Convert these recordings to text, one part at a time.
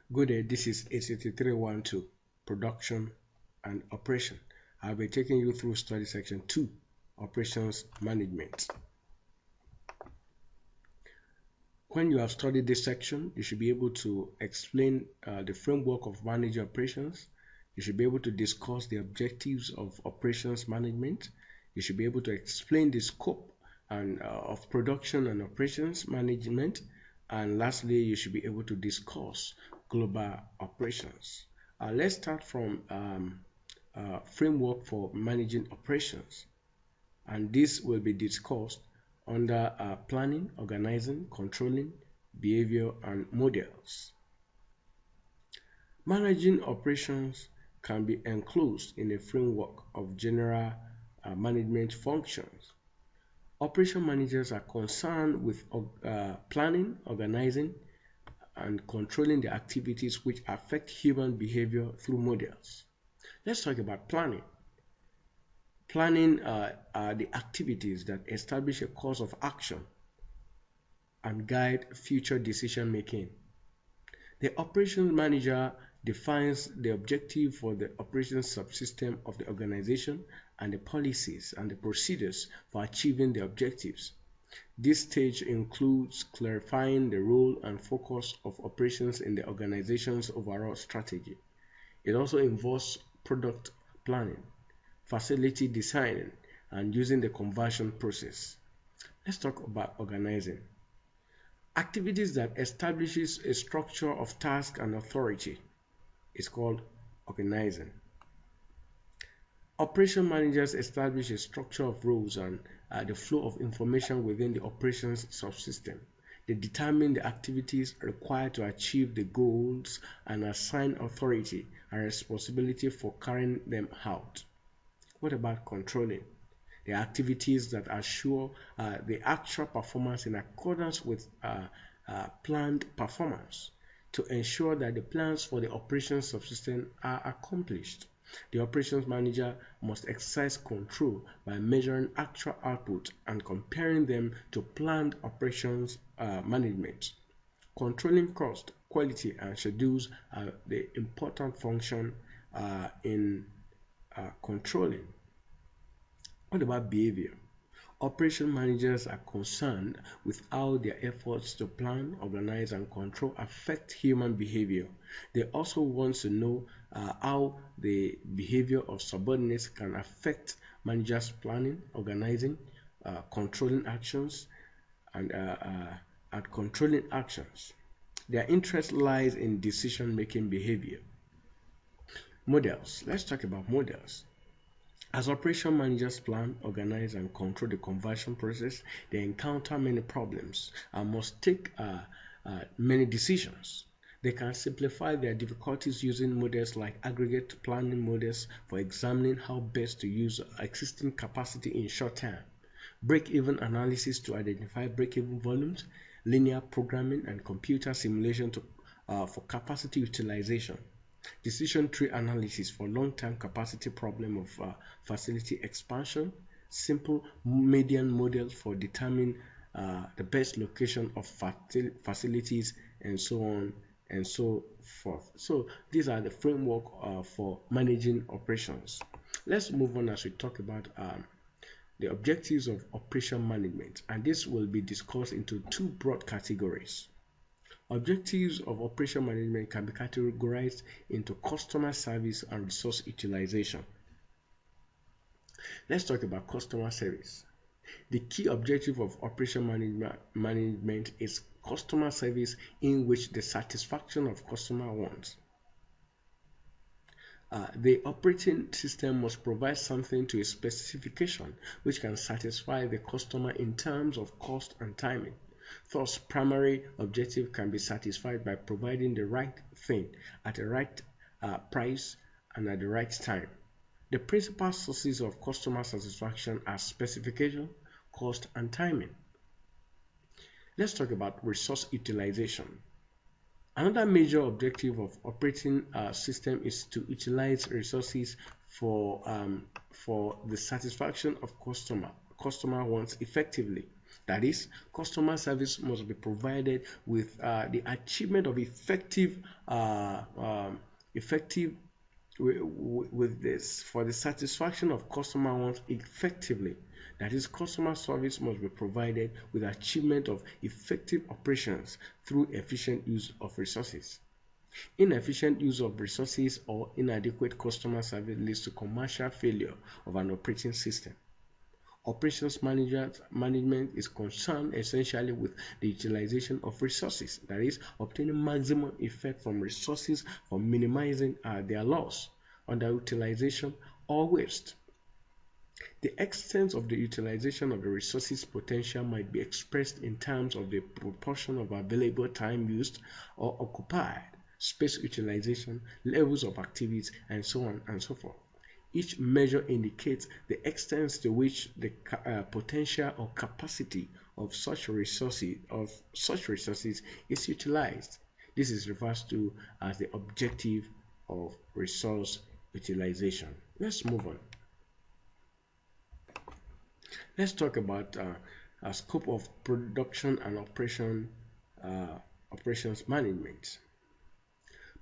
Good day, this is 88312, Production and Operation. I'll be taking you through study section 2, Operations Management. When you have studied this section, you should be able to explain the framework of managing operations. You should be able to discuss the objectives of operations management. You should be able to explain the scope of production and operations management. And lastly, you should be able to discuss global operations. Let's start from framework for managing operations, and this will be discussed under planning, organizing, controlling, behavior, and models. Managing operations can be enclosed in a framework of general management functions. Operation managers are concerned with planning, organizing, and controlling the activities which affect human behavior through models. Let's talk about planning. Planning are the activities that establish a course of action and guide future decision making. The operations manager defines the objective for the operations subsystem of the organization and the policies and the procedures for achieving the objectives. This stage includes clarifying the role and focus of operations in the organization's overall strategy. It also involves product planning, facility designing, and using the conversion process. Let's talk about organizing. Activities that establishes a structure of task and authority is called organizing. Operation managers establish a structure of roles and the flow of information within the operations subsystem. They determine the activities required to achieve the goals and assign authority and responsibility for carrying them out. What about controlling? The activities that assure the actual performance in accordance with planned performance to ensure that the plans for the operations subsystem are accomplished. The operations manager must exercise control by measuring actual output and comparing them to planned operations management. Controlling cost, quality, and schedules are the important function in controlling. What about behavior? Operation managers are concerned with how their efforts to plan, organize, and control affect human behavior. They also want to know how the behavior of subordinates can affect managers' planning, organizing, controlling actions, and controlling actions. Their interest lies in decision-making behavior. Models. Let's talk about models. As operation managers plan, organize, and control the conversion process, they encounter many problems and must take many decisions. They can simplify their difficulties using models like aggregate planning models for examining how best to use existing capacity in short term, break-even analysis to identify break-even volumes, linear programming, and computer simulation for capacity utilization. Decision tree analysis for long-term capacity problem of facility expansion, simple median models for determining the best location of facilities, and so on and so forth. So these are the framework for managing operations. Let's move on as we talk about the objectives of operation management, and this will be discussed into two broad categories. Objectives of operation management can be categorized into customer service and resource utilization. Let's talk about customer service. The key objective of operation management is customer service, in which the satisfaction of customer wants. The operating system must provide something to a specification which can satisfy the customer in terms of cost and timing. Thus, primary objective can be satisfied by providing the right thing at the right price and at the right time. The principal sources of customer satisfaction are specification, cost, and timing. Let's talk about resource utilization. Another major objective of operating system is to utilize resources for the satisfaction of customer wants effectively. That is, customer service must be provided with the achievement of uh, um, effective with this for the satisfaction of customer wants effectively. That is, customer service must be provided with achievement of effective operations through efficient use of resources. Inefficient use of resources or inadequate customer service leads to commercial failure of an operating system. Operations management is concerned essentially with the utilization of resources, that is, obtaining maximum effect from resources for minimizing their loss, underutilization, or waste. The extent of the utilization of the resources potential might be expressed in terms of the proportion of available time used or occupied, space utilization, levels of activities, and so on and so forth. Each measure indicates the extent to which the potential or capacity of such resources is utilized. This is referred to as the objective of resource utilization. Let's move on. Let's talk about a scope of production and operations management.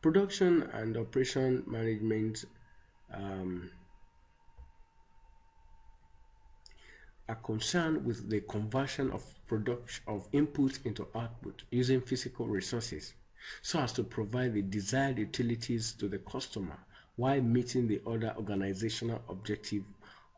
Production and operation management um, are concerned with the conversion of production of input into output using physical resources so as to provide the desired utilities to the customer while meeting the other organizational objective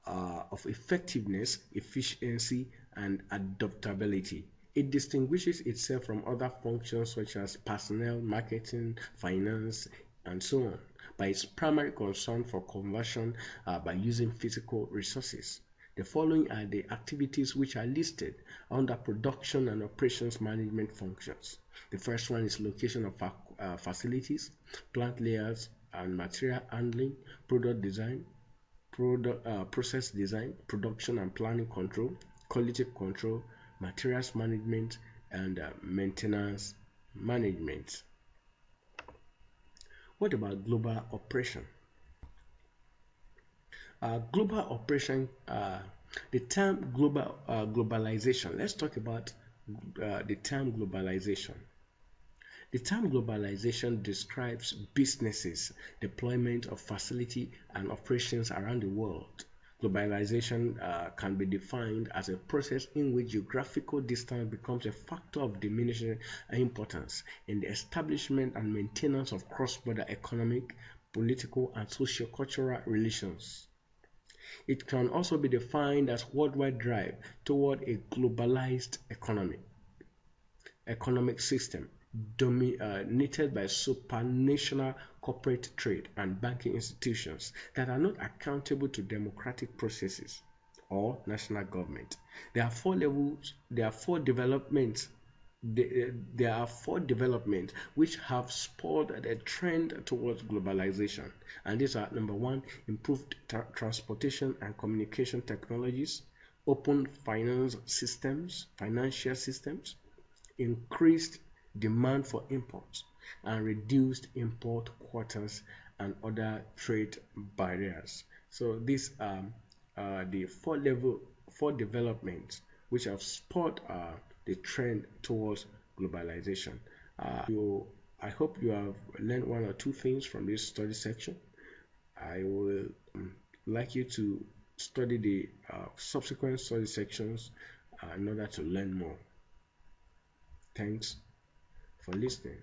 of effectiveness, efficiency, and adaptability. It distinguishes itself from other functions such as personnel, marketing, finance, and so on by its primary concern for conversion by using physical resources. The following are the activities which are listed under production and operations management functions. The first one is location of facilities, plant layouts and material handling, product design, process design, production and planning control, quality control, materials management, and maintenance management. What about global operation? Global operation, the term globalization. Let's talk about the term globalization. The term globalization describes businesses' deployment of facility and operations around the world. Globalization can be defined as a process in which geographical distance becomes a factor of diminishing importance in the establishment and maintenance of cross-border economic, political, and socio-cultural relations. It can also be defined as worldwide drive toward a globalized economic system dominated by supranational corporate trade and banking institutions that are not accountable to democratic processes or national government. There are four levels, there are four developments there are four developments which have spurred a trend towards globalization, and these are: number one, improved transportation and communication technologies, open financial systems, increased demand for imports, and reduced import quotas and other trade barriers. So these are the four developments which have spurred the trend towards globalization. I hope you have learned one or two things from this study section. I will like you to study the subsequent study sections in order to learn more. Thanks for listening.